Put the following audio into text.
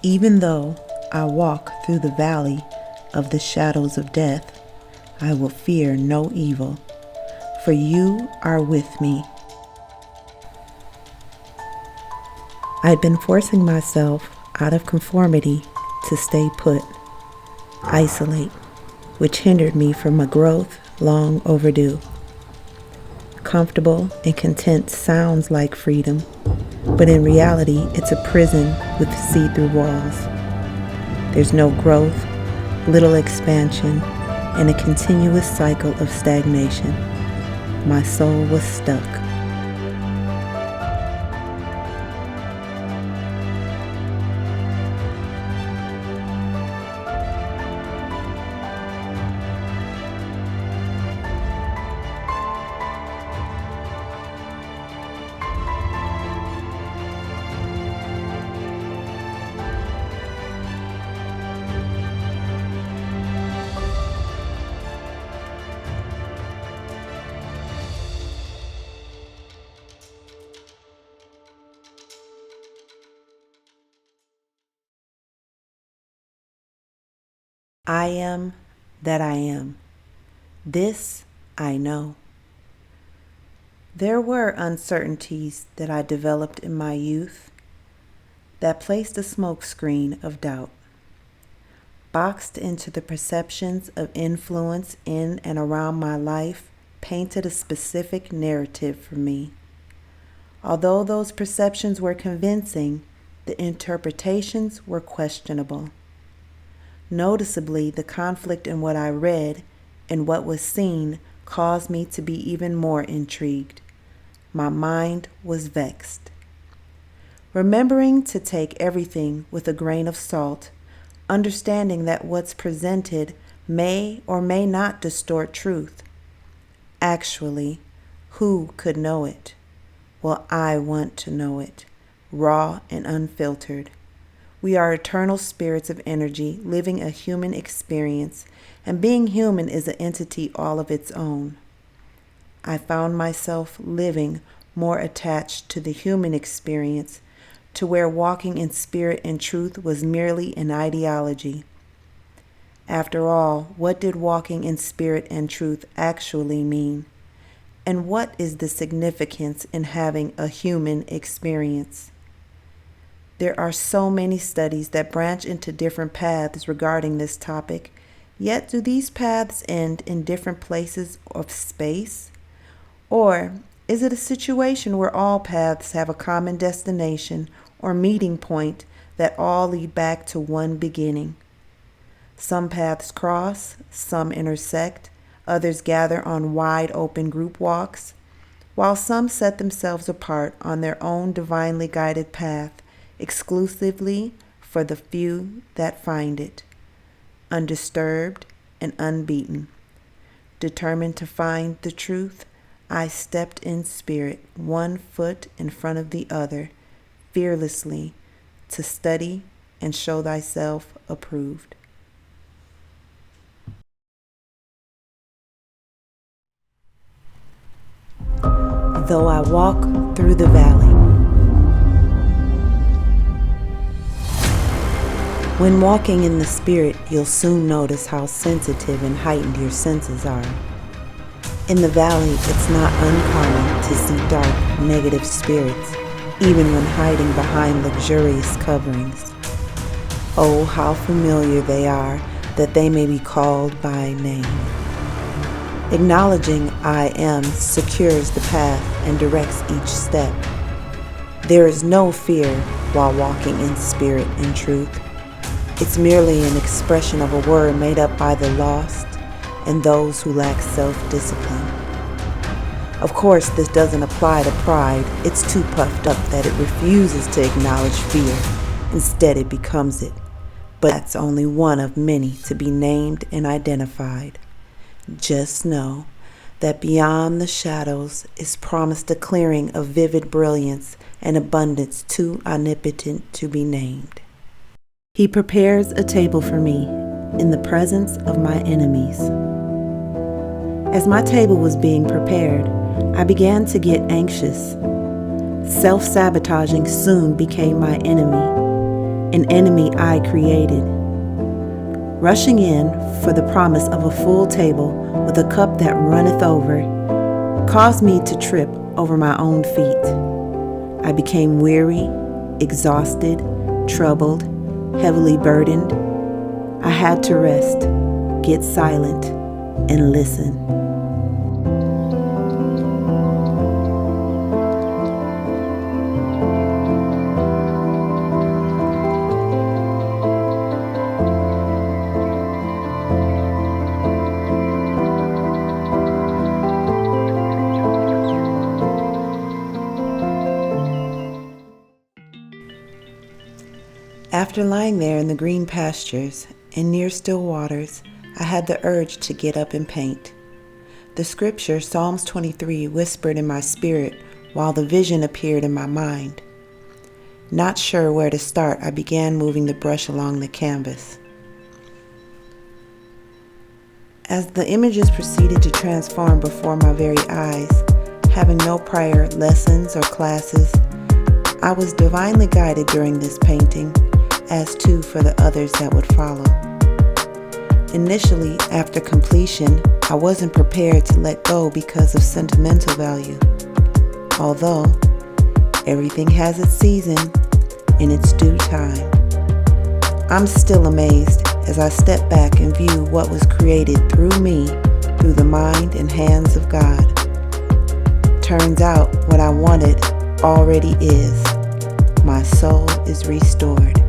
Even though I walk through the valley of the shadows of death, I will fear no evil, for you are with me. I'd been forcing myself out of conformity to stay put, isolate, which hindered me from a growth long overdue. Comfortable and content sounds like freedom, but in reality, it's a prison with see-through walls. There's no growth, little expansion, and a continuous cycle of stagnation. My soul was stuck. I am that I am. This I know. There were uncertainties that I developed in my youth that placed a smokescreen of doubt, boxed into the perceptions of influence in and around my life, painted a specific narrative for me. Although those perceptions were convincing, the interpretations were questionable. Noticeably, the conflict in what I read and what was seen caused me to be even more intrigued. My mind was vexed. Remembering to take everything with a grain of salt, understanding that what's presented may or may not distort truth. Actually, who could know it? Well, I want to know it, raw and unfiltered. We are eternal spirits of energy living a human experience, and being human is an entity all of its own. I found myself living more attached to the human experience, to where walking in spirit and truth was merely an ideology. After all, what did walking in spirit and truth actually mean? And what is the significance in having a human experience? There are so many studies that branch into different paths regarding this topic, yet do these paths end in different places of space? Or is it a situation where all paths have a common destination or meeting point that all lead back to one beginning? Some paths cross, some intersect, others gather on wide open group walks, while some set themselves apart on their own divinely guided path, exclusively for the few that find it, undisturbed and unbeaten. Determined to find the truth, I stepped in spirit, one foot in front of the other, fearlessly, to study and show thyself approved. Though I walk through the valley. When walking in the spirit, you'll soon notice how sensitive and heightened your senses are. In the valley, it's not uncommon to see dark, negative spirits, even when hiding behind luxurious coverings. Oh, how familiar they are that they may be called by name. Acknowledging I am secures the path and directs each step. There is no fear while walking in spirit and truth. It's merely an expression of a word made up by the lost and those who lack self-discipline. Of course, this doesn't apply to pride. It's too puffed up that it refuses to acknowledge fear. Instead, it becomes it. But that's only one of many to be named and identified. Just know that beyond the shadows is promised a clearing of vivid brilliance and abundance too omnipotent to be named. He prepares a table for me in the presence of my enemies. As my table was being prepared, I began to get anxious. Self-sabotaging soon became my enemy. an enemy I created. Rushing in for the promise of a full table with a cup that runneth over caused me to trip over my own feet. I became weary, exhausted, troubled, heavily burdened. I had to rest, get silent, and listen. After lying there in the green pastures and near still waters, I had the urge to get up and paint. The scripture, Psalms 23, whispered in my spirit while the vision appeared in my mind. Not sure where to start, I began moving the brush along the canvas. As the images proceeded to transform before my very eyes, having no prior lessons or classes, I was divinely guided during this painting, as too for the others that would follow. Initially, after completion, I wasn't prepared to let go because of sentimental value. Although, everything has its season in its due time. I'm still amazed as I step back and view what was created through me, through the mind and hands of God. Turns out what I wanted already is. My soul is restored.